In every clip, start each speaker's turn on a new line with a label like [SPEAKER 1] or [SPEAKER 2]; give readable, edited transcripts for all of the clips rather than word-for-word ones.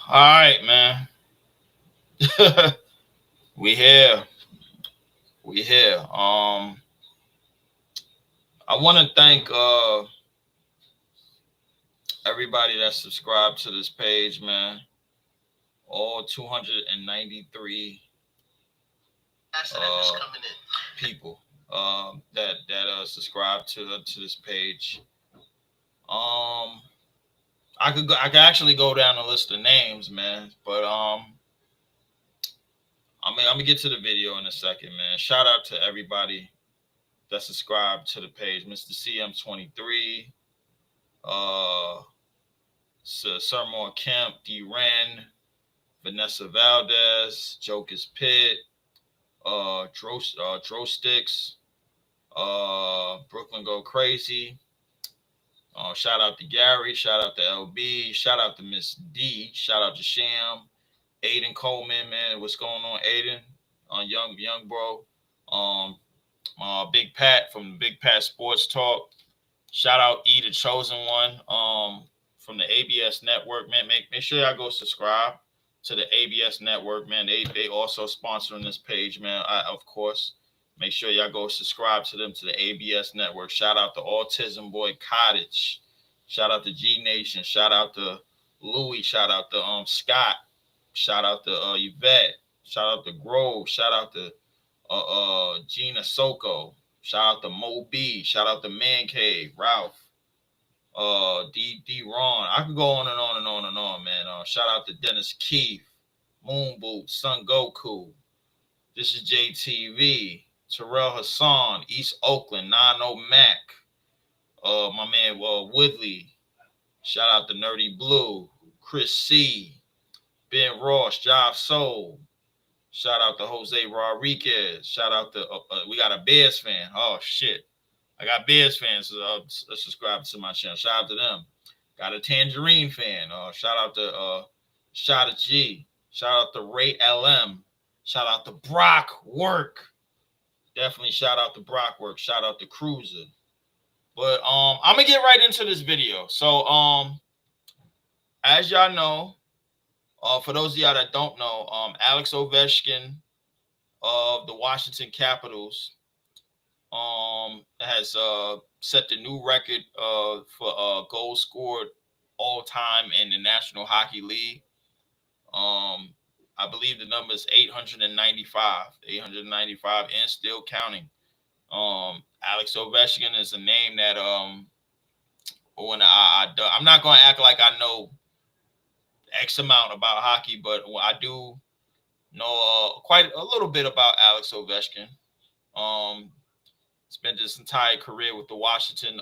[SPEAKER 1] All right, man. we here. We here. I want to thank everybody that subscribed to this page, man. All 293 uh people that subscribe to this page. Um, I could actually go down the list of names, man. But I'm gonna get to the video in a second, man. Shout out to everybody that subscribed to the page, Mr. CM23. uh Sirmore Kemp, D Ren, Vanessa Valdez, Joker's Pit, Dro Sticks, Brooklyn Go Crazy. Shout out to Gary, shout out to LB, shout out to Miss D, shout out to Sham, Aiden Coleman, man. What's going on, Aiden? Young bro. Um Big Pat from the Big Pat Sports Talk. Shout out E, the chosen one, from the ABS network, man. Make sure y'all go subscribe to the ABS network, man. They also sponsoring this page, man. Of course, make sure y'all go subscribe to them, to the ABS network. Shout out to Autism Boy Cottage. Shout out to G Nation. Shout out to Louie. Shout out to Scott. Shout out to Yvette. Shout out to Grove. Shout out to Gina Soko. Shout out to Mo B. Shout out to Man Cave, Ralph, D Ron. I could go on and on and on and on, man. Shout out to Dennis Keith, Moon Boot, Sun Goku. This is JTV, Terrell Hassan, East Oakland, 90 Mac. My man Woodley. Shout out to Nerdy Blue, Chris C, Ben Ross, Job Soul. Shout out to Jose Rodriguez. Shout out to we got a Bears fan. Oh shit, I got Bears fans. Subscribe to my channel. Shout out to them. Got a Tangerine fan. Shout out to Shot G. Shout out to Ray LM. Shout out to Brock Work. Definitely shout out to Brock Work. Shout out to Cruiser. But I'm gonna get right into this video. So as y'all know, for those of y'all that don't know, Alex Ovechkin of the Washington Capitals has set the new record for goals scored all time in the National Hockey League. I believe the number is 895 and still counting. Alex Ovechkin is a name that when I'm not going to act like I know X amount about hockey, but I do know quite a little bit about Alex Ovechkin. Spent his entire career with the Washington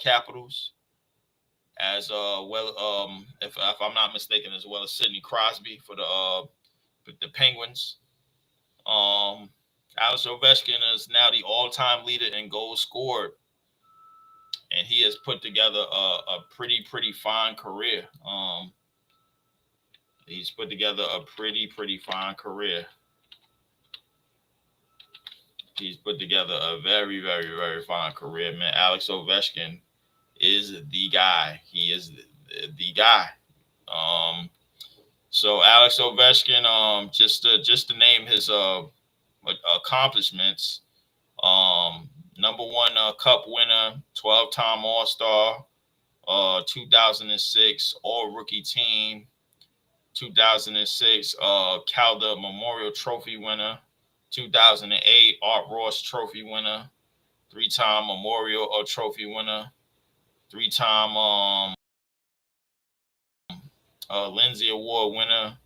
[SPEAKER 1] Capitals, as well, if I'm not mistaken, as well as Sidney Crosby for the Penguins. Alex Ovechkin is now the all-time leader in goals scored, and he has put together a pretty fine career. He's put together a pretty fine career. He's put together a very fine career, man. Alex Ovechkin is the guy. He is the guy. So Alex Ovechkin, just to name his accomplishments, number one Cup winner, 12-time All-Star, 2006 All Rookie Team, 2006 Calder Memorial Trophy winner, 2008 Art Ross Trophy winner, 3-time Memorial Trophy winner, 3-time Lindsay Award winner.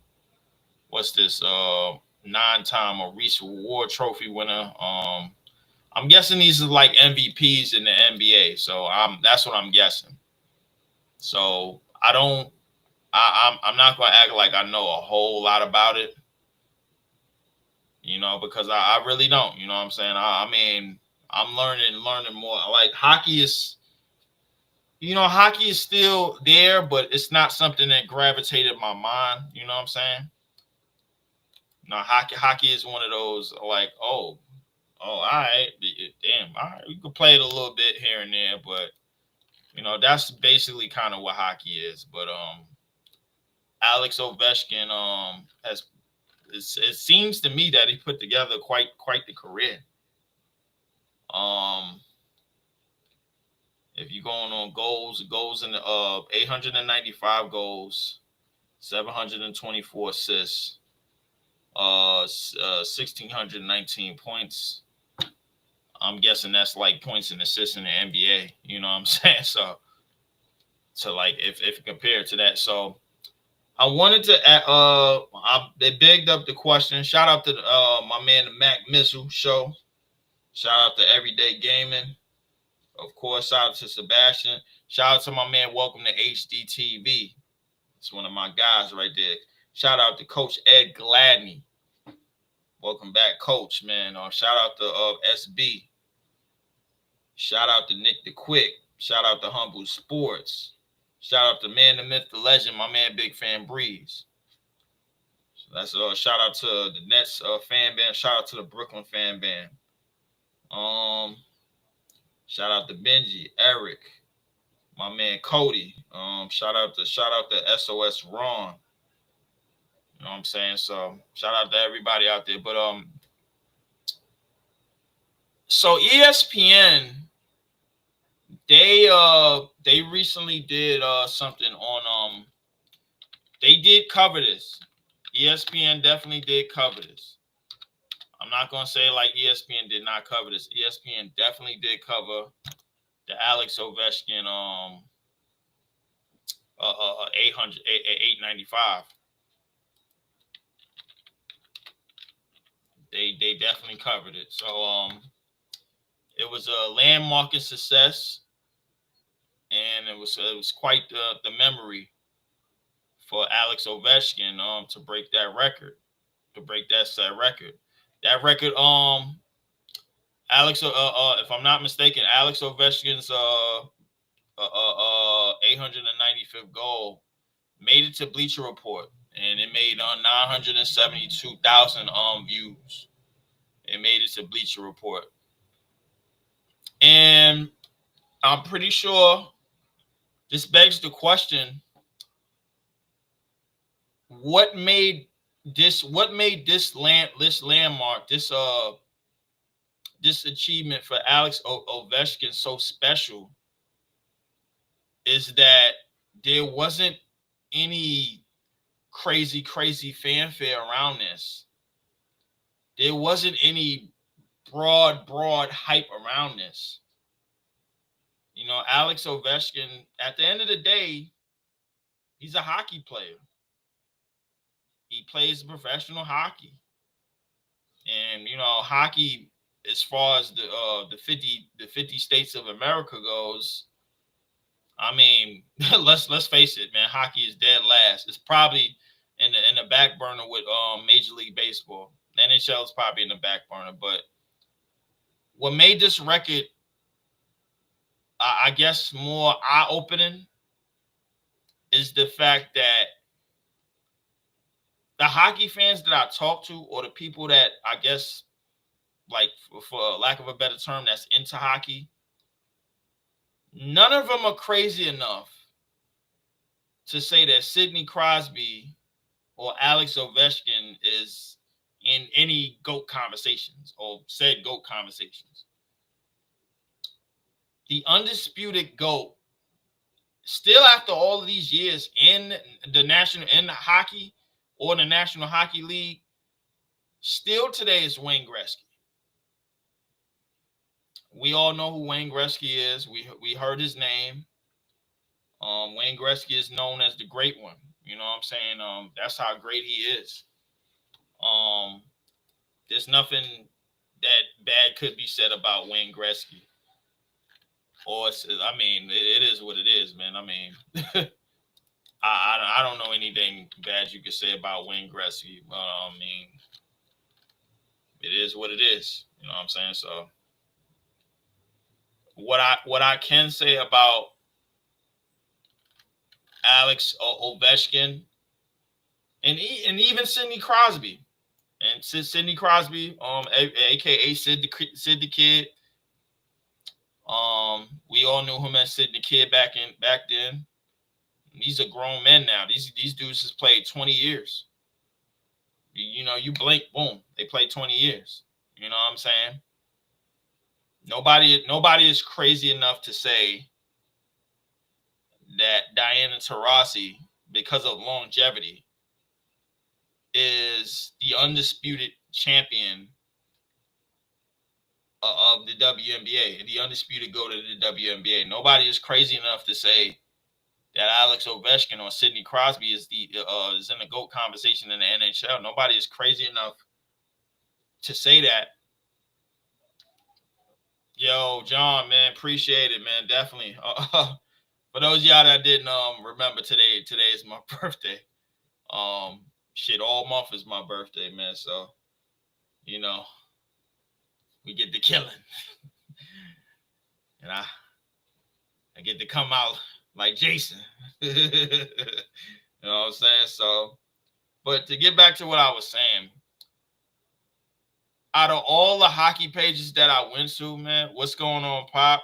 [SPEAKER 1] What's this? 9-time Reese Award Trophy winner. I'm guessing these are like MVPs in the NBA, so that's what I'm guessing. So I'm not gonna act like I know a whole lot about it, because I really don't. You know what I'm saying? I mean, I'm learning more. Like hockey is still there, but it's not something that gravitated my mind. You know what I'm saying? No, hockey is one of those like, oh, all right, damn, all right, we can play it a little bit here and there, but that's basically kind of what hockey is. But Alex Ovechkin has it seems to me that he put together quite the career. If you're going on goals in the 895 goals, 724 assists, 1619 points. I'm guessing that's like points and assists in the NBA. You know what I'm saying? So like if compared to that, so I wanted to they begged up the question. Shout out to my man the Mac Missile Show. Shout out to Everyday Gaming. Of course, shout out to Sebastian. Shout out to my man. Welcome to HDTV. It's one of my guys right there. Shout out to Coach Ed Gladney. Welcome back, Coach, man. Shout out to SB. Shout out to Nick the Quick. Shout out to Humble Sports. Shout out to Man, the Myth, the Legend, my man Big Fan Breeze. So that's shout out to the Nets fan band. Shout out to the Brooklyn fan band. Shout out to Benji, Eric, my man Cody. Shout out to SOS Ron. You know what I'm saying? So shout out to everybody out there. But so ESPN, they recently did something on they did cover this. ESPN definitely did cover this. I'm not gonna say like ESPN did not cover this. ESPN definitely did cover the Alex Ovechkin 895. They definitely covered it. So it was a landmark success, and it was quite the memory for Alex Ovechkin to break that record, That record Alex if I'm not mistaken, Alex Ovechkin's 895th goal made it to Bleacher Report, and it made 972,000 views. It made it to Bleacher Report, and I'm pretty sure this begs the question: what made this landmark, this achievement for Alex Ovechkin so special? Is that there wasn't any crazy fanfare around this. There wasn't any broad hype around this. You know, Alex Ovechkin, at the end of the day, he's a hockey player. He plays professional hockey. And, you know, hockey, as far as the 50 states of America goes, I mean, let's face it, man. Hockey is dead last. It's probably in the back burner with Major League Baseball. NHL is probably in the back burner. But what made this record, I guess, more eye-opening is the fact that the hockey fans that I talk to, or the people that I guess, like for lack of a better term, that's into hockey, none of them are crazy enough to say that Sidney Crosby or Alex Ovechkin is in any GOAT conversations or said GOAT conversations. The undisputed GOAT, still after all of these years in the hockey or the National Hockey League, still today is Wayne Gretzky. We all know who Wayne Gretzky is. We heard his name. Wayne Gretzky is known as the Great One. You know what I'm saying? That's how great he is. There's nothing that bad could be said about Wayne Gretzky. Or I mean, it is what it is, man. I mean, I don't know anything bad you could say about Wayne Gretzky. I mean, it is what it is. You know what I'm saying? So what I can say about Alex Ovechkin and even Sidney Crosby, and Sidney Crosby, aka Sid the Kid. We all knew him as Sid the Kid back then. These are grown men now. These dudes has played 20 years. You blink, boom, they played 20 years. You know what I'm saying? Nobody is crazy enough to say that Diana Taurasi, because of longevity, is the undisputed champion of the WNBA, the undisputed GOAT of the WNBA. Nobody is crazy enough to say that Alex Ovechkin or Sidney Crosby is in the GOAT conversation in the NHL. Nobody is crazy enough to say that. Yo, John, man, appreciate it, man. Definitely. For those of y'all that didn't remember today is my birthday. Shit, all month is my birthday, man. So, we get to killing. And I get to come out like Jason. You know what I'm saying? So, but to get back to what I was saying, out of all the hockey pages that I went to, man, what's going on, Pop?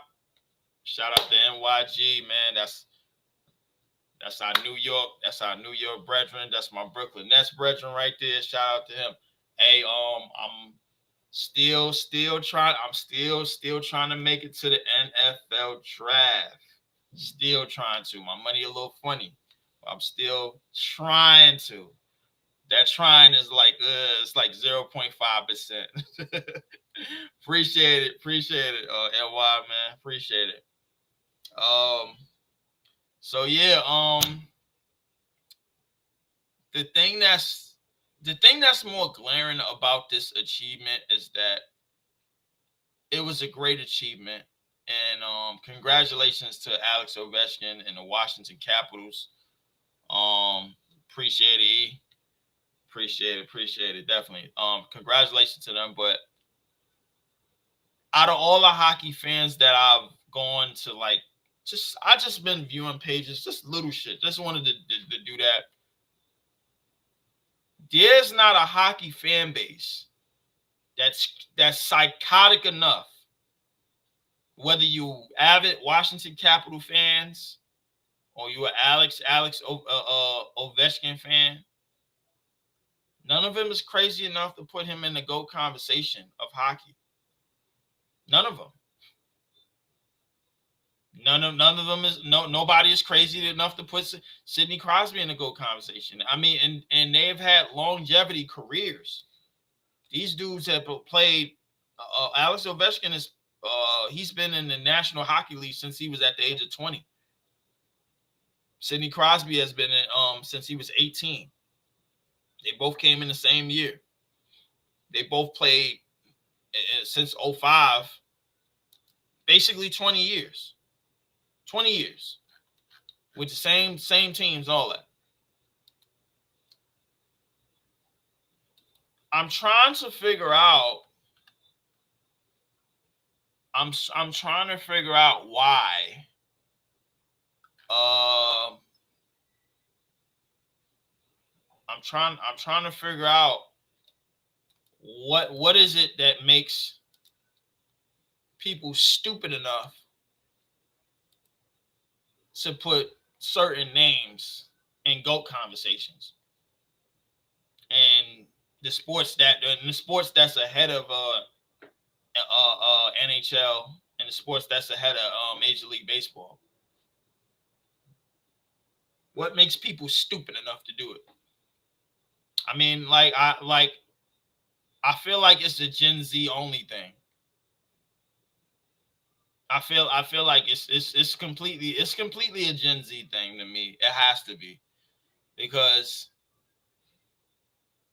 [SPEAKER 1] Shout out to NYG, man. That's our New York brethren. That's my Brooklyn Nets brethren right there. Shout out to him. Hey, I'm still trying. I'm still trying to make it to the NFL draft. Still trying to. My money a little funny. I'm still trying to. That trying is like it's like 0.5%. Appreciate it, NY, man. Appreciate it. So yeah, the thing that's more glaring about this achievement is that it was a great achievement. And congratulations to Alex Ovechkin and the Washington Capitals. Appreciate it, E. Appreciate it, definitely. Congratulations to them. But out of all the hockey fans that I've gone to, like, I just been viewing pages, just little shit. Just wanted to do that. There's not a hockey fan base that's psychotic enough. Whether you avid Washington Capital fans or you are Alex Ovechkin fan, none of them is crazy enough to put him in the GOAT conversation of hockey. None of them. None of them is nobody is crazy enough to put Sidney Crosby in the GOAT conversation. I mean, and they've had longevity careers. These dudes have played. Alex Ovechkin is he's been in the National Hockey League since he was at the age of 20. Sidney Crosby has been in since he was 18. They both came in the same year. They both played since 05, basically 20 years. 20 years with the same teams, all that. I'm trying to figure out. I'm trying to figure out why. I'm trying to figure out what is it that makes people stupid enough to put certain names in GOAT conversations, and the sports that's ahead of NHL and the sports that's ahead of Major League Baseball. What makes people stupid enough to do it? I mean, I feel like it's a Gen Z only thing. I feel like it's completely a Gen Z thing to me. It has to be, because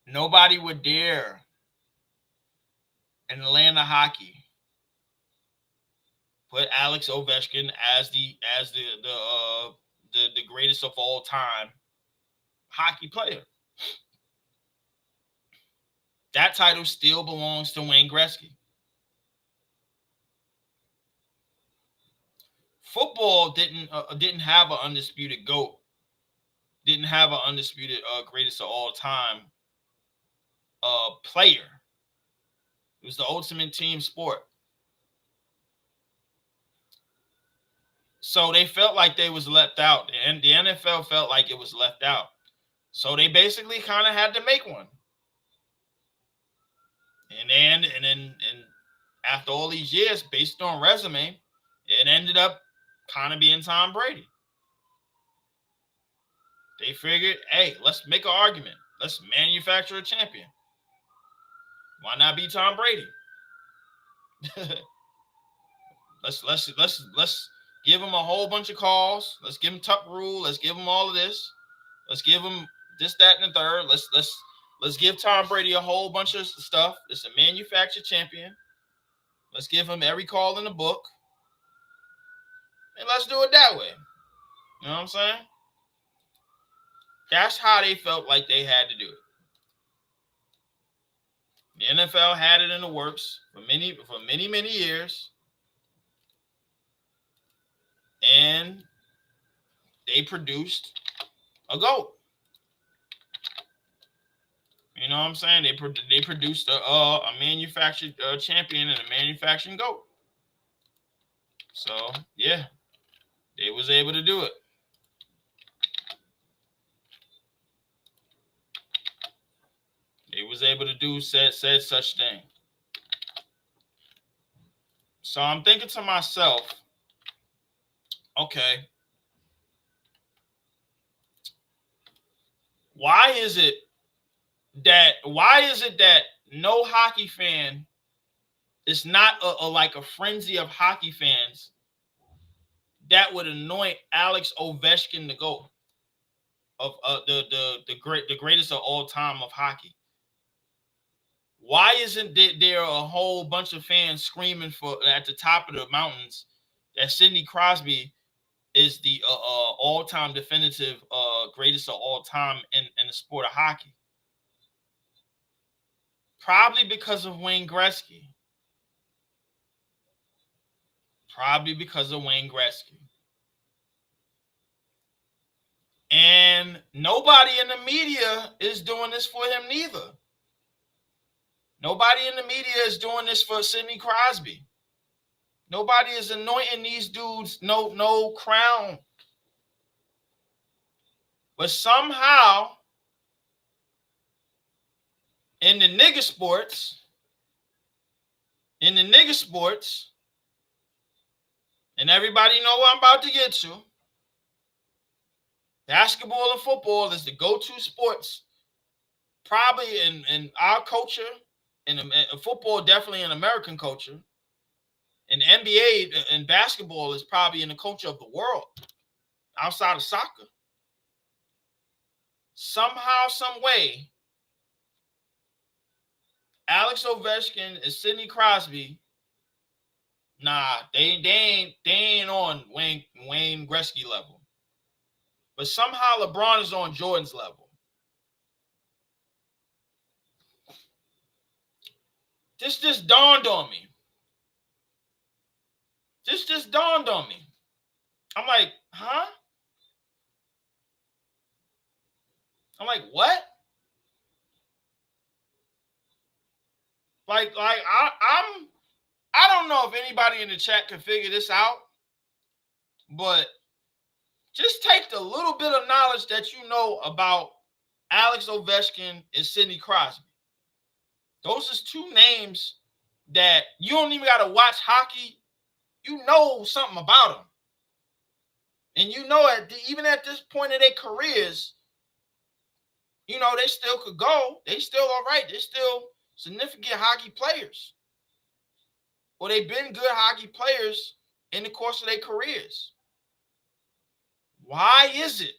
[SPEAKER 1] nobody would dare in Atlanta hockey put Alex Ovechkin as the greatest of all time hockey player. That title still belongs to Wayne Gretzky. Football didn't have an undisputed GOAT. Didn't have an undisputed greatest of all time player. It was the ultimate team sport. So they felt like they was left out, and the NFL felt like it was left out. So they basically kind of had to make one. And after all these years, based on resume, it ended up kind of being Tom Brady. They figured, hey, let's make an argument. Let's manufacture a champion. Why not be Tom Brady? let's give him a whole bunch of calls. Let's give him Tuck Rule. Let's give him all of this. Let's give him this, that, and the third. Let's give Tom Brady a whole bunch of stuff. It's a manufactured champion. Let's give him every call in the book. And let's do it that way. You know what I'm saying? That's how they felt like they had to do it. The NFL had it in the works for many years. And they produced a GOAT. You know what I'm saying? They produced a manufactured champion and a manufacturing GOAT. So, yeah, they was able to do it. They was able to do said such thing. So I'm thinking to myself, okay, why is it that no hockey fan is not like a frenzy of hockey fans that would anoint Alex Ovechkin the GOAT of the greatest of all time of hockey? Why isn't there a whole bunch of fans screaming for at the top of the mountains that Sidney Crosby is the all-time definitive greatest of all time in the sport of hockey? Probably because of Wayne Gretzky. And nobody in the media is doing this for him neither. Nobody in the media is doing this for Sidney Crosby. Nobody is anointing these dudes no crown. But somehow, in the nigga sports, and everybody know what I'm about to get to, basketball and football is the go-to sports, probably in our culture, in football definitely in American culture, and NBA and basketball is probably in the culture of the world, outside of soccer. Somehow, some way, Alex Ovechkin and Sidney Crosby, nah, they ain't on Wayne Gretzky level. But somehow LeBron is on Jordan's level. This just dawned on me. I'm like, huh? I'm like, what? Like I don't know if anybody in the chat can figure this out, but just take the little bit of knowledge that you know about Alex Ovechkin and Sidney Crosby. Those are two names that you don't even got to watch hockey. You know something about them. And you know, even at this point in their careers, you know, they still could go. They still all right. They're still significant hockey players. Or they've been good hockey players in the course of their careers. Why is it?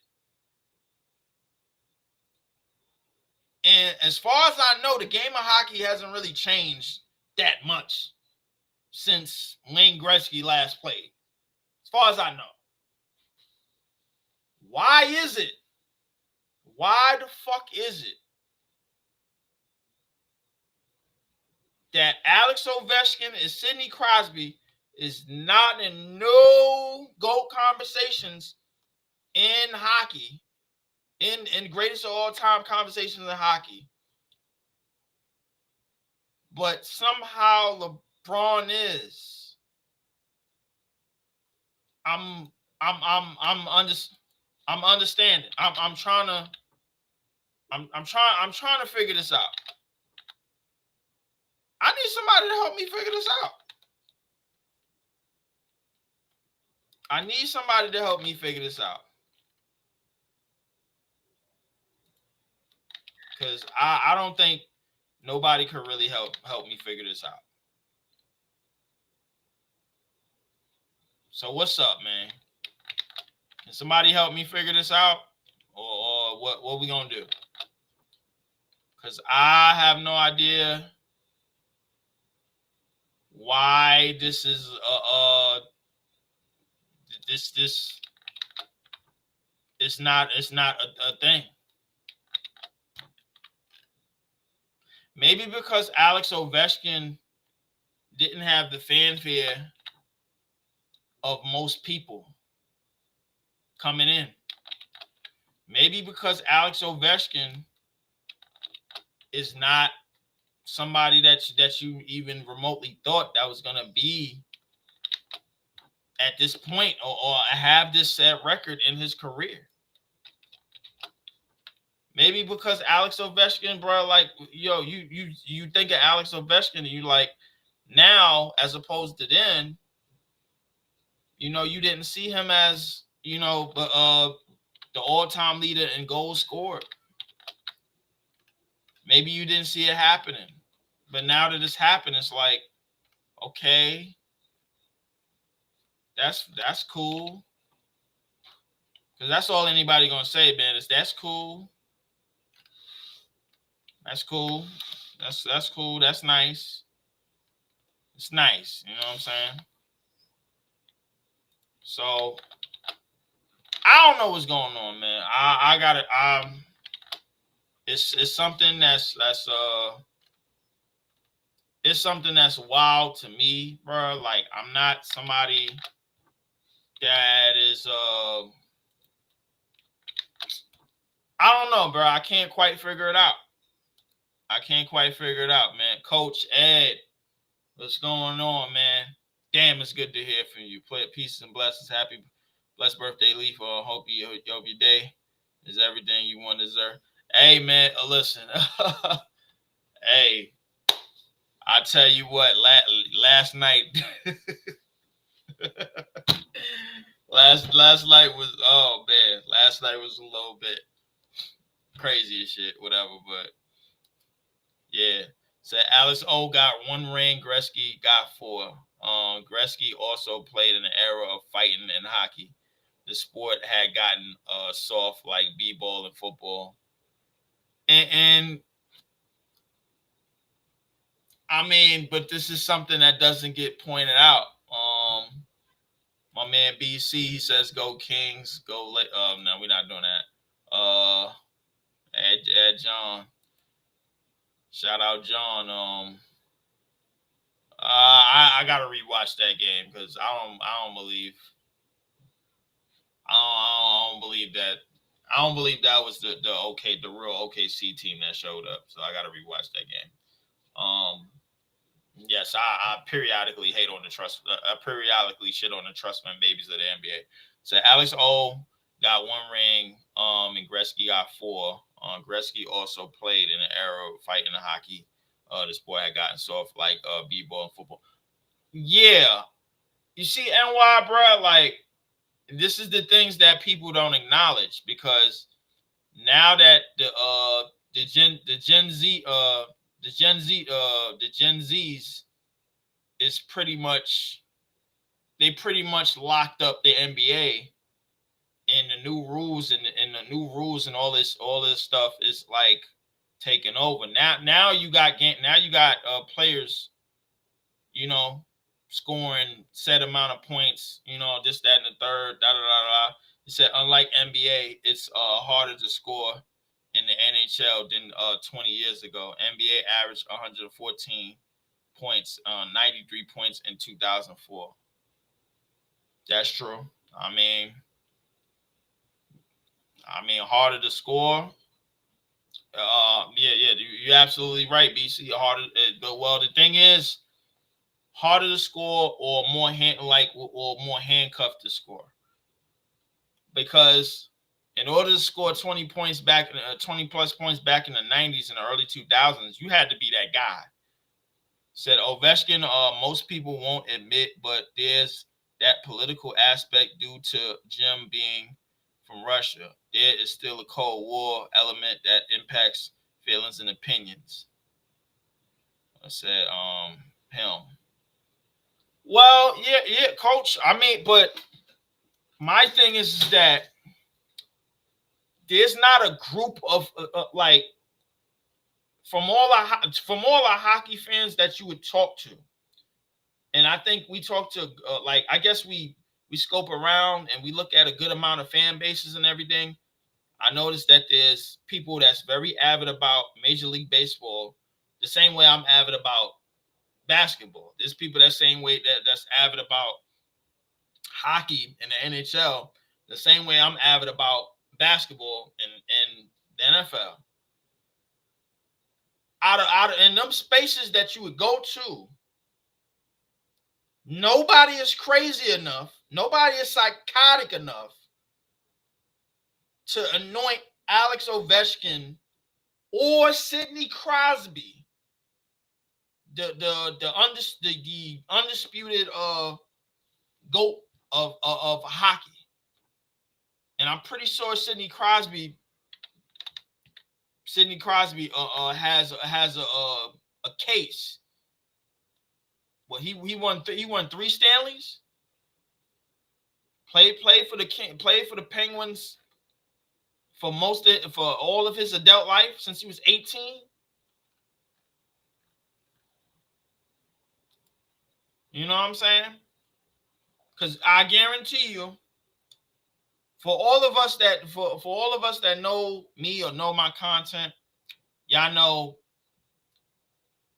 [SPEAKER 1] And as far as I know, the game of hockey hasn't really changed that much since Wayne Gretzky last played. As far as I know. Why is it? Why the fuck is it that Alex Ovechkin and Sidney Crosby is not in no GOAT conversations in hockey, in greatest of all time conversations in hockey, but somehow LeBron is? I'm I'm understanding. I'm trying to I'm trying to figure this out. I need somebody to help me figure this out. I need somebody to help me figure this out. Because I don't think nobody could really help me figure this out. So what's up, man? Can somebody help me figure this out? Or what we gonna do? Because I have no idea why this is this it's not a thing. Maybe because Alex Ovechkin didn't have the fanfare of most people coming in. Maybe because Alex Ovechkin is not somebody that you even remotely thought that was gonna be at this point or have this set record in his career. Maybe because Alex Ovechkin, bro, like you think of Alex Ovechkin and you like now as opposed to then, you didn't see him as the all-time leader in goals scored. Maybe you didn't see it happening, but now that it's happened, it's like, okay, that's cool. Because that's all anybody gonna say, man, is that's cool. That's cool. That's cool. That's nice. It's nice. You know what I'm saying? So I don't know what's going on, man. I got it. It's something it's something that's wild to me, bro. Like I'm not somebody that is I don't know, bro. I can't quite figure it out. Man. Coach Ed, what's going on, man? Damn, it's good to hear from you. Play peace and blessings. Happy blessed birthday, Leef. Hope your day is everything you want to deserve. Hey, man, listen. Hey, I tell you what. Last night, last night was man. Last night was a little bit crazy as shit. Whatever, but yeah. So Alex O got 1 ring. Gretzky got 4. Gretzky also played in an era of fighting in hockey. The sport had gotten soft like b-ball and football. And I mean, but this is something that doesn't get pointed out. My man BC, he says, "Go Kings, go." No, we're not doing that. Add John. Shout out John. I gotta rewatch that game because I don't believe I don't believe that. I don't believe that was the real OKC team that showed up. So I got to rewatch that game. Yes, I periodically hate on the trust. I periodically shit on the trust fund babies of the NBA. So Alex O got 1 ring. And Gretzky got 4. Gretzky also played in an era of fighting the hockey. The sport had gotten soft like b-ball and football. Yeah, you see NY, bro. Like this is the things that people don't acknowledge because now that the Gen Z's is pretty much locked up the NBA and the new rules and all this stuff is like taking over. Now you got players, scoring set amount of points, this, that, and the third, da da da da. He said, unlike NBA, it's harder to score in the NHL than 20 years ago. NBA averaged 114 points, 93 points in 2004. That's true. I mean, harder to score. Yeah, you're absolutely right, BC. Harder. Well, the thing is, harder to score or more handcuffed to score. because in order to score 20 points back, 20 plus points back in the 90s and the early 2000s, you had to be that guy. Said Ovechkin, most people won't admit, but there's that political aspect due to Jim being from Russia. There is still a Cold War element that impacts feelings and opinions. I said, him. Well, yeah, coach. I mean, but my thing is that there's not a group of like from all our hockey fans that you would talk to, and I think we talk to like I guess we scope around and we look at a good amount of fan bases and everything. I noticed that there's people that's very avid about Major League Baseball, the same way I'm avid about basketball. There's people that same way that's avid about hockey in the NHL, the same way I'm avid about basketball in the NFL. Out of in them spaces that you would go to, nobody is crazy enough, nobody is psychotic enough to anoint Alex Ovechkin or Sidney Crosby, the undisputed GOAT of hockey. And I'm pretty sure Sidney Crosby has a case. Well, he won 3 Stanleys. Played for the Penguins for all of his adult life since he was 18. You know what I'm saying? Because I guarantee you, for all of us that know me or know my content, y'all know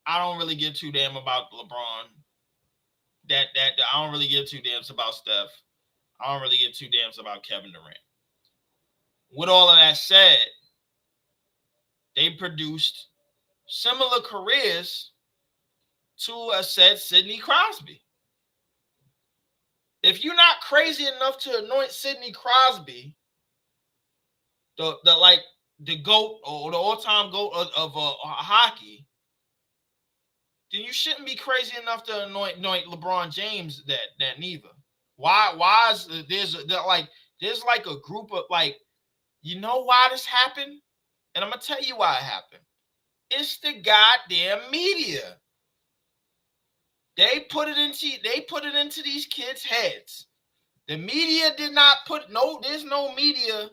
[SPEAKER 1] I don't really give too damn about LeBron. That I don't really give two damns about Steph. I don't really give two damns about Kevin Durant. With all of that said, they produced similar careers to a said Sidney Crosby. If you're not crazy enough to anoint Sidney Crosby, the GOAT or the all-time GOAT of hockey, then you shouldn't be crazy enough to anoint LeBron James that neither. Why is there's like a group of like, you know why this happened? And I'm gonna tell you why it happened. It's the goddamn media. They put it into these kids' heads. The media did not there's no media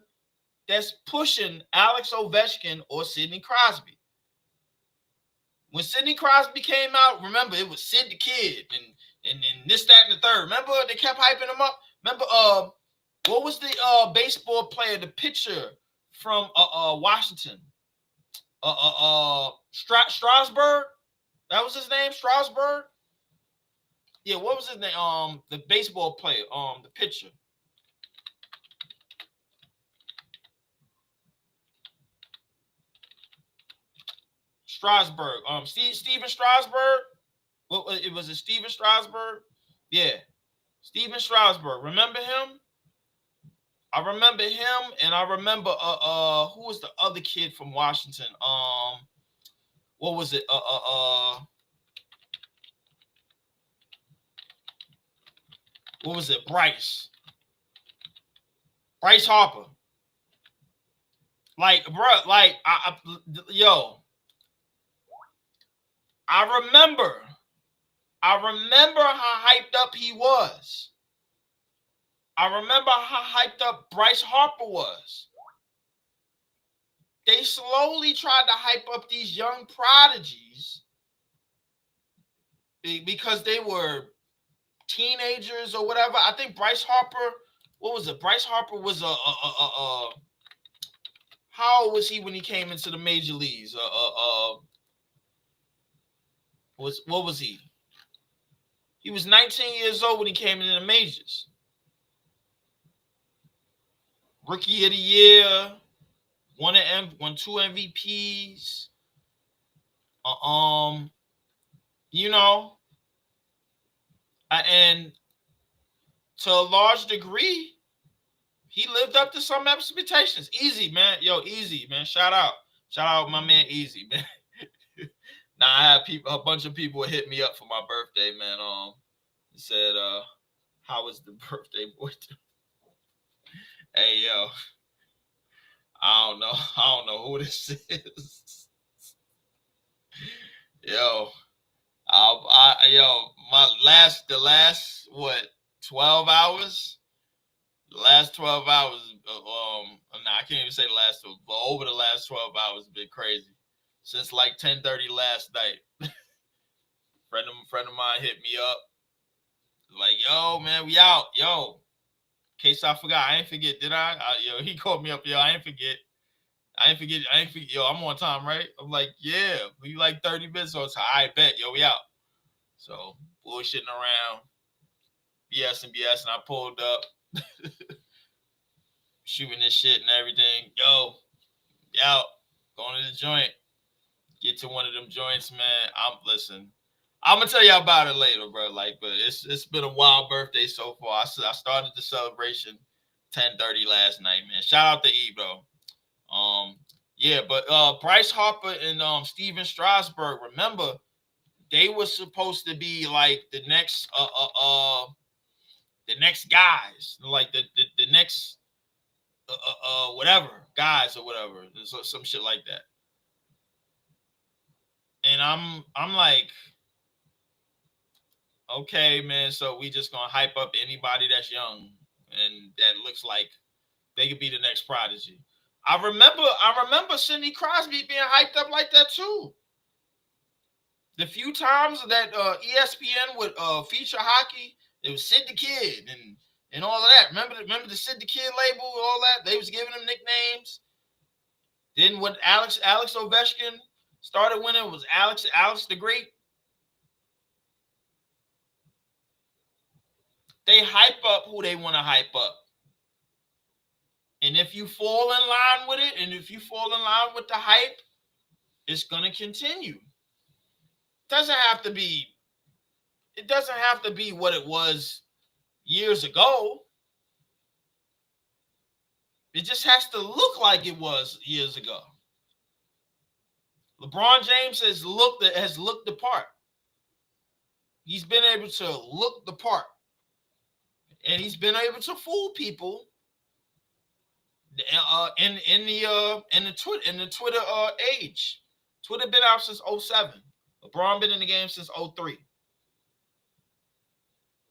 [SPEAKER 1] that's pushing Alex Ovechkin or Sidney Crosby. When Sidney Crosby came out, remember it was Sid the Kid and this, that, and the third. Remember they kept hyping him up. Remember what was the baseball player, the pitcher from Washington? Strasburg? That was his name, Strasburg? Yeah, what was his name? The baseball player, the pitcher. Strasburg. Steven Strasburg. What was it? Steven Strasburg? Yeah, Steven Strasburg. Remember him? I remember him, and I remember who was the other kid from Washington? What was it? What was it? Bryce Harper. Like, bro, like, I remember how hyped up he was. I remember how hyped up Bryce Harper was. They slowly tried to hype up these young prodigies because they were teenagers or whatever. I think Bryce Harper, what was it? Bryce Harper was how old was he when he came into the major leagues? What was he? He was 19 years old when he came into the majors. Rookie of the year, won 2 MVPs. You know, and to a large degree, he lived up to some expectations. Easy, man. Yo, Easy, man. Shout out my man Easy, man. Now I had a bunch of people hit me up for my birthday, man. Said, how was the birthday boy? Hey, yo, I don't know. I don't know who this is. Yo, the last what 12 hours? The last 12 hours, I can't even say the last 12, but over the last 12 hours has been crazy. Since like 10:30 last night. friend of mine hit me up. Like, yo, man, we out. Yo, in case I forgot, I ain't forget, did I? Yo, he called me up, yo, I ain't forget. Yo, I'm on time, right? I'm like, yeah, we like 30 minutes on time. I bet, yo, we out. So, bullshitting around, BS and I pulled up, shooting this shit and everything. Yo, we out, going to the joint. Get to one of them joints, man. I'm gonna tell y'all about it later, bro. Like, but it's been a wild birthday so far. I started the celebration 10:30 last night, man. Shout out to Eve though. Yeah, but Bryce Harper and Steven Strasburg, remember, they were supposed to be like the next guys, like the next whatever guys or whatever, some shit like that. And I'm like, okay, man, so we just gonna hype up anybody that's young and that looks like they could be the next prodigy. I remember Sidney Crosby being hyped up like that too. The few times that ESPN would feature hockey, it was Sid the Kid and all of that. Remember the Sid the Kid label, all that? They was giving them nicknames. Then when Alex Ovechkin started winning, it was Alex the Great. They hype up who they want to hype up. And if you fall in line with it, and if you fall in line with the hype, it's going to continue. It doesn't have to be what it was years ago. It just has to look like it was years ago. LeBron James has looked the part. He's been able to look the part. And he's been able to fool people in the Twitter age. Twitter been out since 2007. LeBron been in the game since 2003.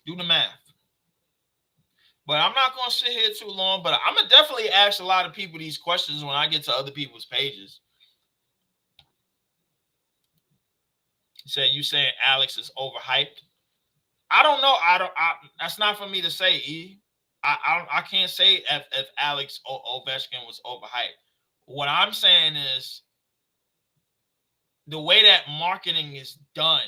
[SPEAKER 1] Do the math. But I'm not going to sit here too long, but I'm going to definitely ask a lot of people these questions when I get to other people's pages. You saying Alex is overhyped? I don't know. That's not for me to say, E. I can't say if Alex Ovechkin was overhyped. What I'm saying is the way that marketing is done,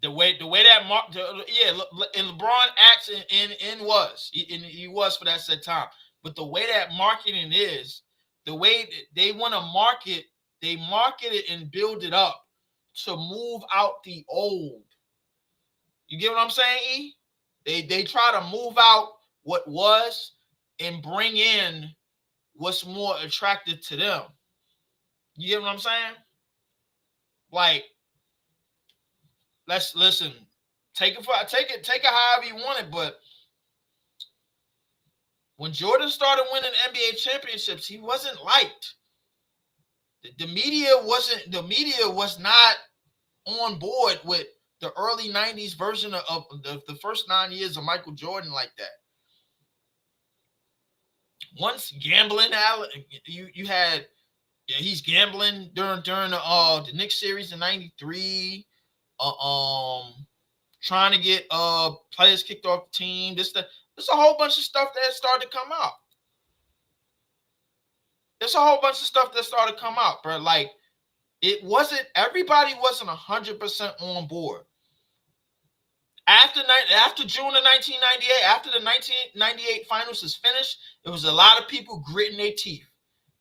[SPEAKER 1] the way that and LeBron acts he was for that said time. But the way that marketing is, the way they want to market, they market it and build it up to move out the old. You get what I'm saying, E? They try to move out what was and bring in what's more attractive to them. You get what I'm saying? Like, let's listen. Take it however you want it, but when Jordan started winning NBA championships, he wasn't liked. The media was not on board with the early 90s version of the first 9 years of Michael Jordan like that. Once gambling, you had he's gambling during the Knicks series in '93, trying to get players kicked off the team. There's a whole bunch of stuff that started to come out. There's a whole bunch of stuff that started to come out, bro. Like, everybody wasn't 100% on board. After June of 1998, after the 1998 finals is finished, there was a lot of people gritting their teeth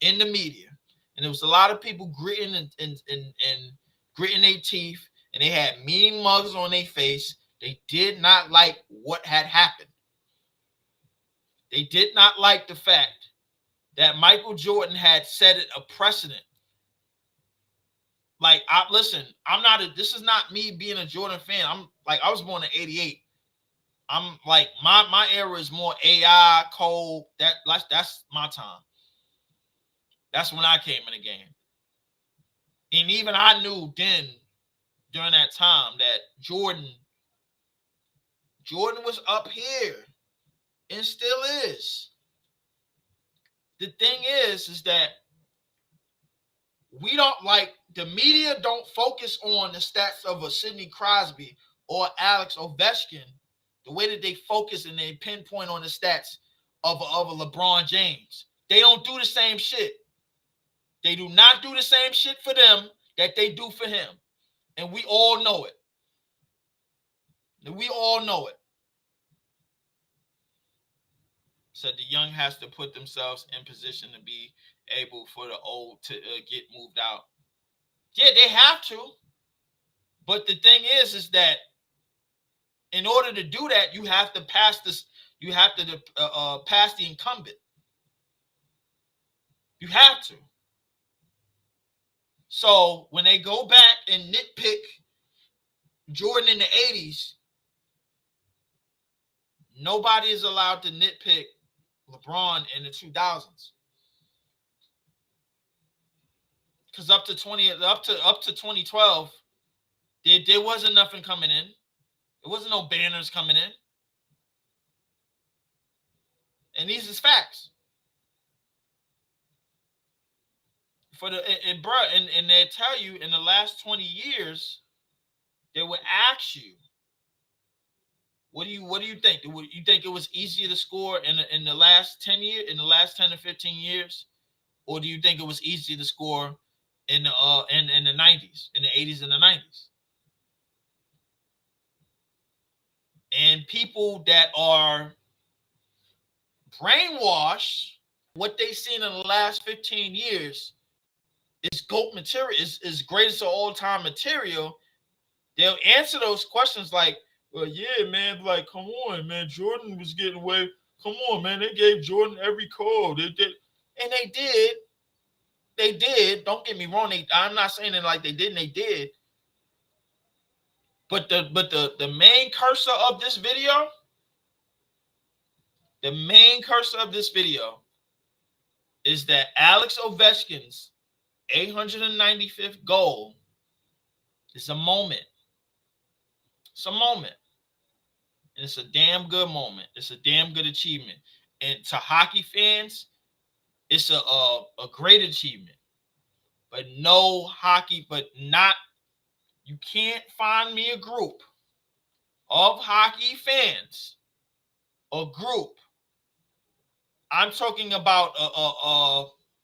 [SPEAKER 1] in the media. And there was a lot of people gritting and gritting their teeth, and they had mean mugs on their face. They did not like what had happened. They did not like the fact that Michael Jordan had set a precedent. Like, I'm not this is not me being a Jordan fan. I was born in 88. I'm like, my era is more AI, Cole. That's my time. That's when I came in the game. And even I knew then, during that time, that Jordan was up here and still is. The thing is that we don't, like, the media don't focus on the stats of a Sidney Crosby or Alex Ovechkin the way that they focus and they pinpoint on the stats of a LeBron James. They don't do the same shit. They do not do the same shit for them that they do for him. And we all know it. We all know it. So the young has to put themselves in position to be able for the old to get moved out. Yeah, they have to. But the thing is that in order to do that, you have to pass this. You have to pass the incumbent. You have to. So when they go back and nitpick Jordan in the 80s, nobody is allowed to nitpick LeBron in the 2000s. Because up to 2012, there wasn't nothing coming in. There wasn't no banners coming in. And these is facts. And they tell you in the last 20 years, they would ask you, what do you think? You think it was easier to score in the last 10 years, in the last 10 to 15 years? Or do you think it was easier to score in the 90s, in the 80s and the 90s? And people that are brainwashed, what they've seen in the last 15 years is GOAT material, is greatest of all time material. They'll answer those questions like, well, yeah, man, like, come on, man, Jordan was getting away. Come on, man, they gave Jordan every call. They did. And they did. They did. Don't get me wrong. I'm not saying it like they didn't. They did. But the main cursor of this video, is that Alex Ovechkin's 895th goal is a moment. It's a moment. And it's a damn good moment. It's a damn good achievement. And to hockey fans, it's a great achievement. But you can't find me a group of hockey fans, I'm talking about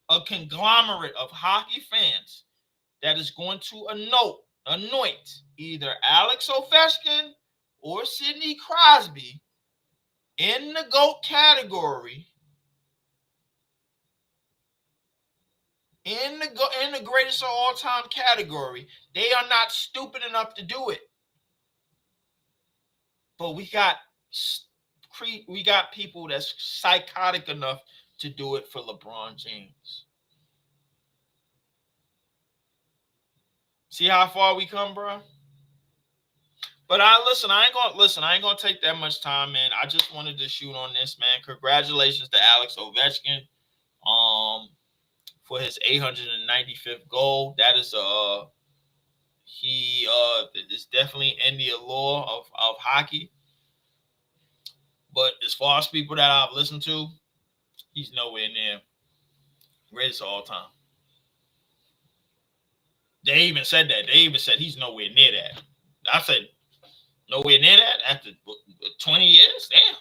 [SPEAKER 1] a conglomerate of hockey fans that is going to anoint either Alex Ovechkin or Sidney Crosby in the GOAT category, in the greatest of all time category. They are not stupid enough to do it. But we got people that's psychotic enough to do it for LeBron James. See how far we come, bro? But I ain't gonna take that much time, man. I just wanted to shoot on this, man. Congratulations to Alex Ovechkin for his 895th goal. That is he is definitely in the allure of hockey. But as far as people that I've listened to, he's nowhere near greatest of all time. They even said that. They even said he's nowhere near that. I said, nowhere near that after 20 years? Damn.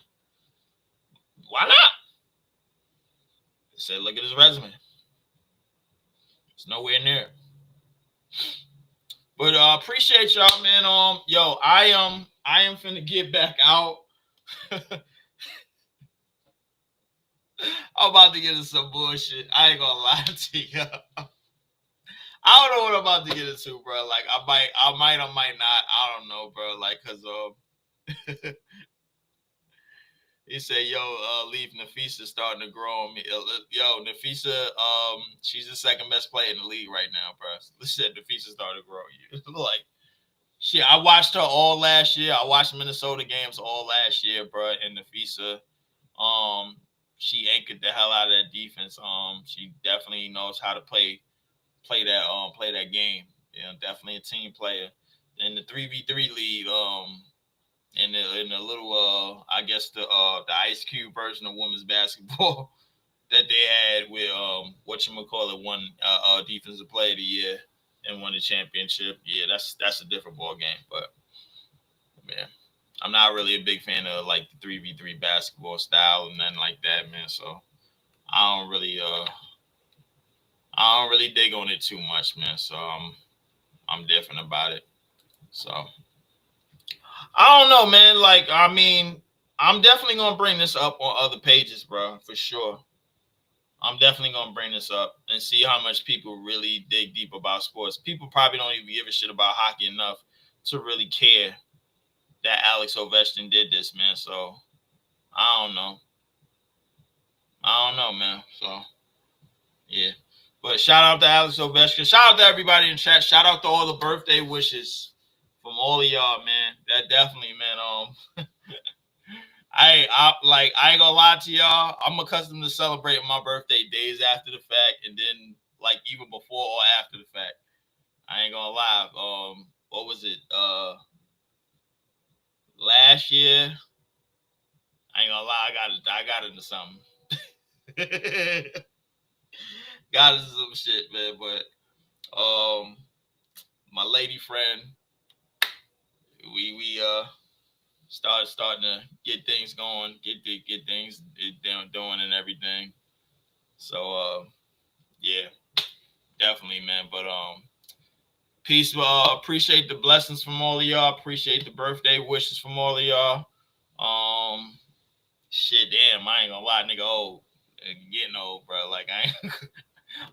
[SPEAKER 1] Why not? They said, look at his resume. It's nowhere near. But appreciate y'all, man. I am finna get back out. I'm about to get into some bullshit. I ain't gonna lie to you. I don't know what I'm about to get into, bro. Like, I might not. I don't know, bro. Like, cause He said, "Yo, Leef, Nafisa's starting to grow on me. Yo, Nafisa, she's the second best player in the league right now, bro. Listen, Nafisa's starting to grow on you. Like, shit, I watched her all last year. I watched Minnesota games all last year, bro. And Nafisa, um, she anchored the hell out of that defense. She definitely knows how to play that game. You know, definitely a team player. In the 3v3 league, in the little I guess the Ice Cube version of women's basketball that they had with whatchamacallit won defensive player of the year and won the championship. Yeah, that's a different ball game. But man, I'm not really a big fan of like the 3v3 basketball style and nothing like that, man. So I don't really dig on it too much, man. So I'm different about it. So I don't know, man. Like, I mean, I'm definitely gonna bring this up on other pages, bro, for sure. I'm definitely gonna bring this up and see how much people really dig deep about sports. People probably don't even give a shit about hockey enough to really care that Alex Ovechkin did this, man. So I don't know. I don't know, man. So yeah. But shout out to Alex Ovechkin. Shout out to everybody in chat. Shout out to all the birthday wishes from all of y'all, man. That definitely, man. I ain't gonna lie to y'all. I'm accustomed to celebrating my birthday days after the fact, and then like even before or after the fact. I ain't gonna lie. What was it? Last year. I ain't gonna lie. I got into something. Got into some shit, man. But my lady friend, we starting to get things going, get things doing and everything. So yeah, definitely, man. But peace. Appreciate the blessings from all of y'all. Appreciate the birthday wishes from all of y'all. Um, shit, damn, I ain't gonna lie, nigga, old, getting old, bro. Like I ain't.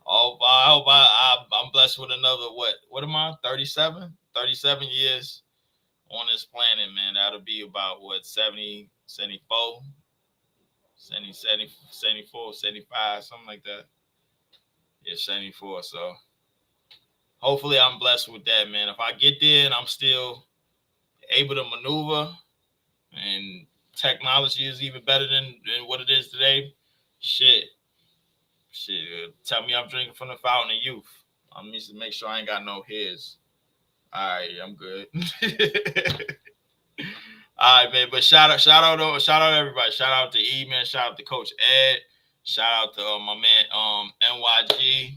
[SPEAKER 1] Oh, I hope I'm blessed with another what am I? 37? 37 years on this planet, man. That'll be about what 70, 74, 70, 70, 74, 75, something like that. Yeah, 74. So hopefully I'm blessed with that, man. If I get there and I'm still able to maneuver and technology is even better than what it is today, shit. Shit. Tell me I'm drinking from the fountain of youth. I need to make sure I ain't got no hairs. All right, I'm good. All right, man. But shout out everybody. Shout out to E, man. Shout out to Coach Ed. Shout out to my man NYG.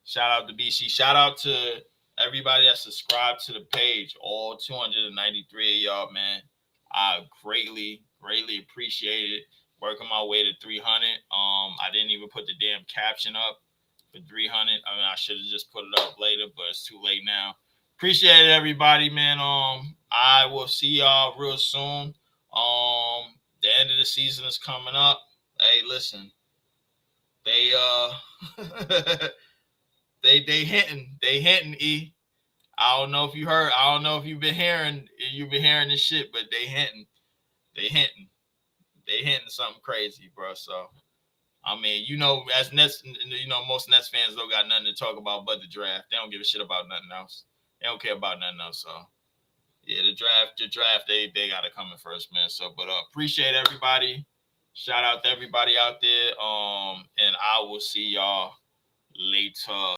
[SPEAKER 1] Shout out to BC. Shout out to everybody that subscribed to the page. All 293 of y'all, man. I greatly appreciate it. Working my way to 300. I didn't even put the damn caption up for 300. I mean, I should have just put it up later, but it's too late now. Appreciate it, everybody, man. I will see y'all real soon. The end of the season is coming up. Hey, listen, they they hinting. E. I don't know if you heard. I don't know if you've been hearing this shit, but they hinting. They hinting. They hinting something crazy, bro. So I mean, as Nets, most Nets fans don't got nothing to talk about but the draft. They don't give a shit about nothing else. They don't care about nothing else. So yeah, the draft, they got to come in first, man. So, but appreciate everybody. Shout out to everybody out there. And I will see y'all later.